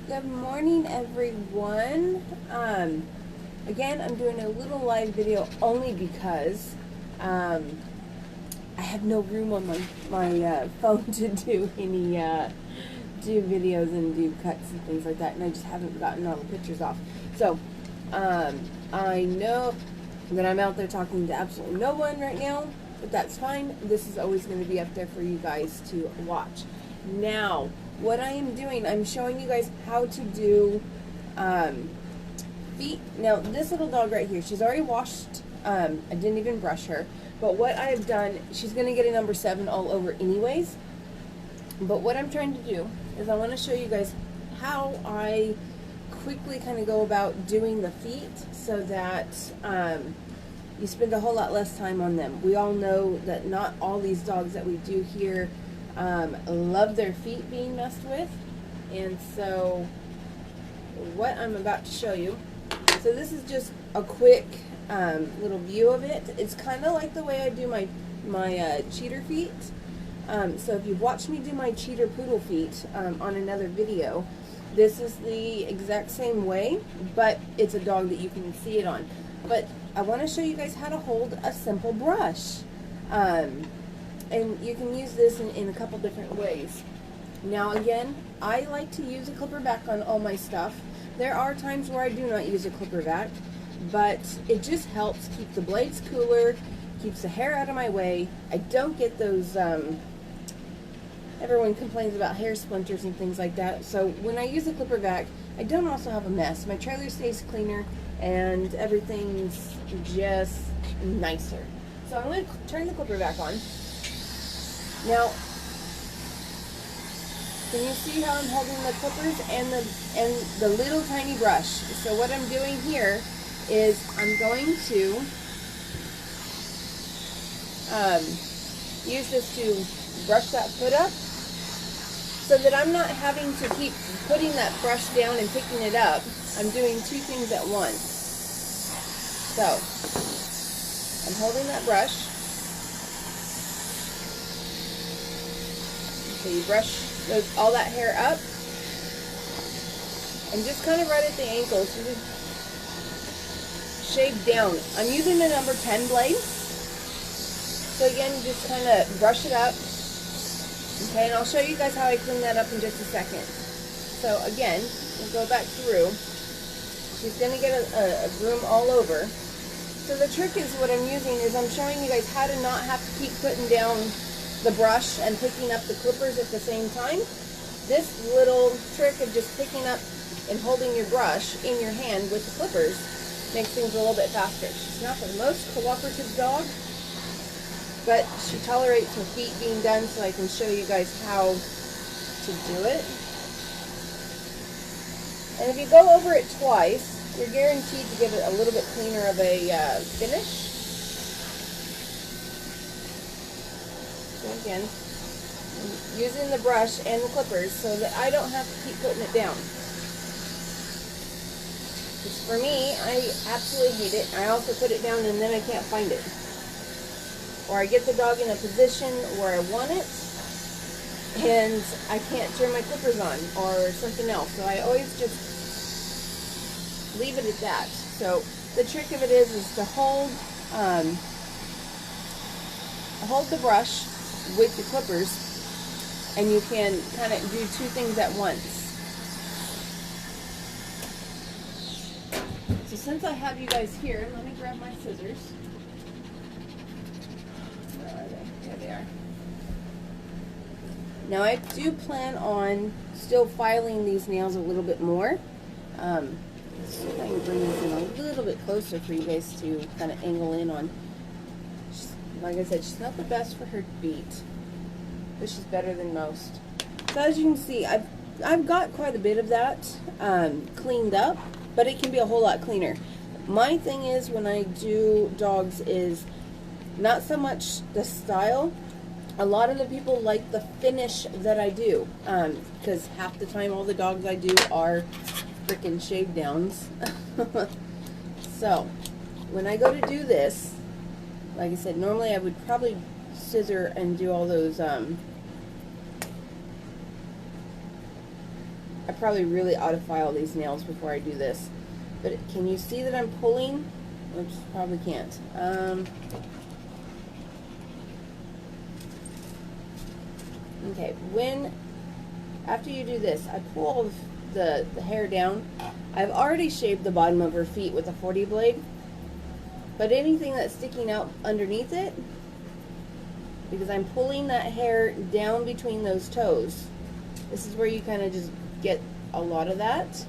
Good morning, everyone. Again, I'm doing a little live video only because I have no room on my phone to do any do videos and do cuts and things like that, and I just haven't gotten all the pictures off. So I know that I'm out there talking to absolutely no one right now, but that's fine. This is always going to be up there for you guys to watch. Now, what I am doing, I'm showing you guys how to do feet. Now, this little dog right here, she's already washed. I didn't even brush her. But what I have done, she's going to get a number 7 all over anyways. But what I'm trying to do is I want to show you guys how I quickly kind of go about doing the feet so that you spend a whole lot less time on them. We all know that not all these dogs that we do here love their feet being messed with. And so what I'm about to show you, so this is just a quick little view of it. It's kind of like the way I do my cheater feet. So if you've watched me do my cheater poodle feet on another video, this is the exact same way, but it's a dog that you can see it on. But I want to show you guys how to hold a simple brush. And you can use this in a couple different ways. Now again, I like to use a clipper back on all my stuff. There are times where I do not use a clipper back, but it just helps keep the blades cooler, keeps the hair out of my way. I don't get those, everyone complains about hair splinters and things like that. So when I use a clipper back, I don't also have a mess. My trailer stays cleaner and everything's just nicer. So I'm going to turn the clipper back on. Now, can you see how I'm holding the clippers and the little tiny brush? So what I'm doing here is I'm going to use this to brush that foot up so that I'm not having to keep putting that brush down and picking it up. I'm doing two things at once. So I'm holding that brush. So you brush all that hair up and just kind of right at the ankles. So just shave down. I'm using the number 10 blade. So again, just kind of brush it up. Okay, and I'll show you guys how I clean that up in just a second. So again, we'll go back through. She's going to get a groom all over. So the trick is what I'm using is I'm showing you guys how to not have to keep putting down the brush and picking up the clippers at the same time. This little trick of just picking up and holding your brush in your hand with the clippers makes things a little bit faster. She's not the most cooperative dog, but she tolerates her feet being done, so I can show you guys how to do it. And if you go over it twice, you're guaranteed to give it a little bit cleaner of a finish. So again, I'm using the brush and the clippers so that I don't have to keep putting it down. Because for me, I absolutely hate it. I also put it down and then I can't find it. Or I get the dog in a position where I want it and I can't turn my clippers on or something else. So I always just leave it at that. So the trick of it is to hold the brush with the clippers, and you can kind of do two things at once. So since I have you guys here, let me grab my scissors. Where are they? There they are. Now I do plan on still filing these nails a little bit more. So I can bring this in a little bit closer for you guys to kind of angle in on. Like I said, she's not the best for her feet, but she's better than most. So as you can see, I've got quite a bit of that cleaned up, but it can be a whole lot cleaner. My thing is when I do dogs is not so much the style. A lot of the people like the finish that I do, because half the time all the dogs I do are freaking shave downs. So when I go to do this, like I said, normally I would probably scissor and do all those I probably really ought to file these nails before I do this. But can you see that I'm pulling? Which probably can't. Okay, after you do this, I pull all the hair down. I've already shaved the bottom of her feet with a 40 blade, but anything that's sticking out underneath it, because I'm pulling that hair down between those toes, this is where you kind of just get a lot of that.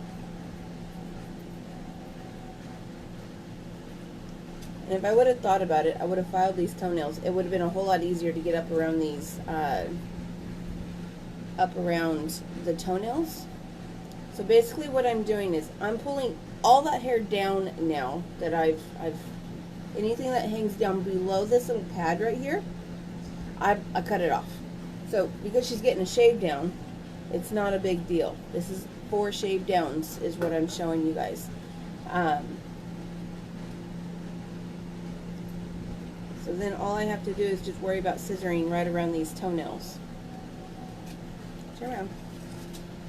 And if I would have thought about it, I would have filed these toenails. It would have been a whole lot easier to get up around these, up around the toenails. So basically what I'm doing is I'm pulling all that hair down now that I've anything that hangs down below this little pad right here, I cut it off. So because she's getting a shave down, it's not a big deal. This is 4 shave downs is what I'm showing you guys. So then all I have to do is just worry about scissoring right around these toenails. Turn around.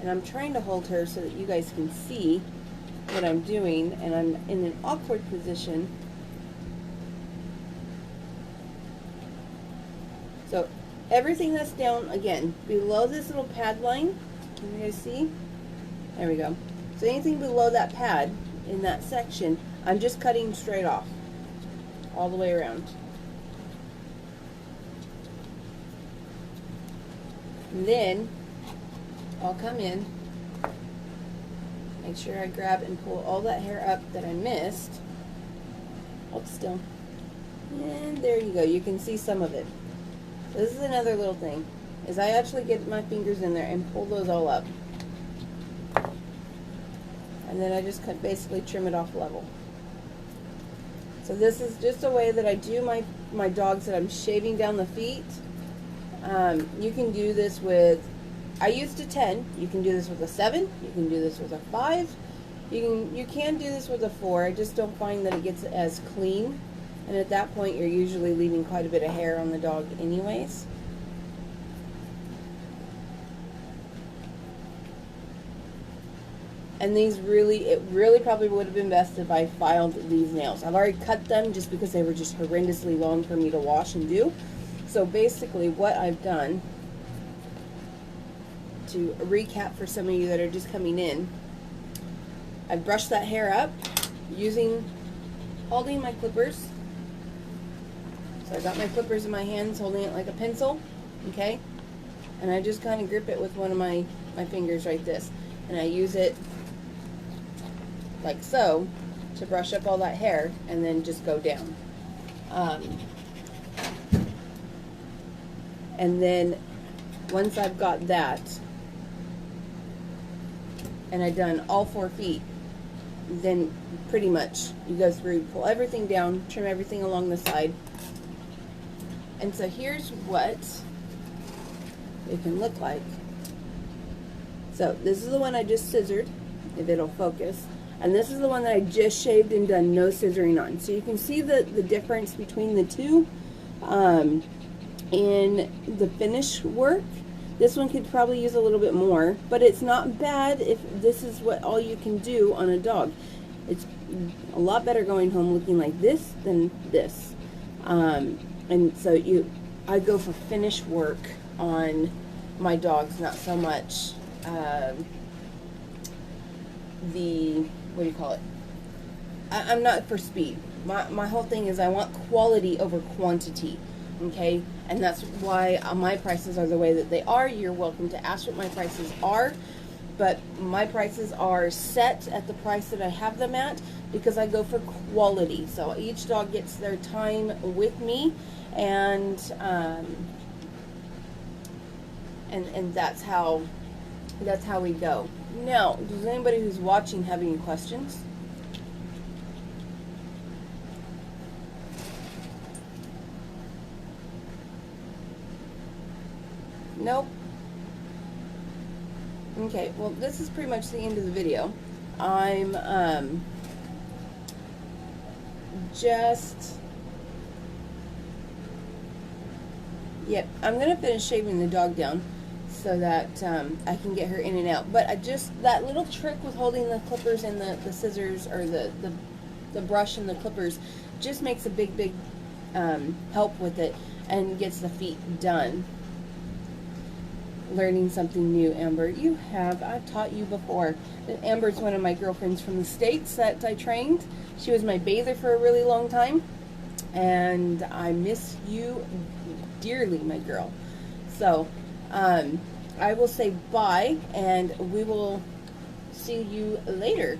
And I'm trying to hold her so that you guys can see what I'm doing, and I'm in an awkward position. So everything that's down, again, below this little pad line, can you guys see? There we go. So anything below that pad in that section, I'm just cutting straight off, all the way around. And then I'll come in, make sure I grab and pull all that hair up that I missed. Hold still. And there you go. You can see some of it. So this is another little thing, is I actually get my fingers in there and pull those all up. And then I just basically trim it off level. So this is just a way that I do my dogs that I'm shaving down the feet. You can do this with, I used a 10. You can do this with a 7. You can do this with a 5. You can do this with a 4. I just don't find that it gets as clean. And at that point, you're usually leaving quite a bit of hair on the dog anyways. And these it really probably would have been best if I filed these nails. I've already cut them just because they were just horrendously long for me to wash and do. So basically what I've done, to recap for some of you that are just coming in, I've brushed that hair up holding my clippers. So I got my clippers in my hands, holding it like a pencil, okay? And I just kind of grip it with one of my fingers like this. And I use it like so to brush up all that hair and then just go down. And then once I've got that, and I've done all 4 feet, then pretty much you go through, pull everything down, trim everything along the side. And so here's what it can look like. So this is the one I just scissored, if it'll focus. And this is the one that I just shaved and done no scissoring on. So you can see the difference between the two. In the finish work, this one could probably use a little bit more, but it's not bad if this is what all you can do on a dog. It's a lot better going home looking like this than this. And so I go for finish work on my dogs, not so much what do you call it? I'm not for speed. My whole thing is I want quality over quantity. Okay, and that's why my prices are the way that they are. You're welcome to ask what my prices are, but my prices are set at the price that I have them at because I go for quality. So each dog gets their time with me, and that's how we go. Now, does anybody who's watching have any questions? Nope. Okay, well, this is pretty much the end of the video. I'm I'm gonna finish shaving the dog down. so that I can get her in and out. But I just, that little trick with holding the clippers and the scissors, or the brush and the clippers, just makes a big help with it and gets the feet done. Learning something new, Amber. I've taught you before. Amber's one of my girlfriends from the States that I trained. She was my bather for a really long time, and I miss you dearly, my girl. So I will say bye, and we will see you later.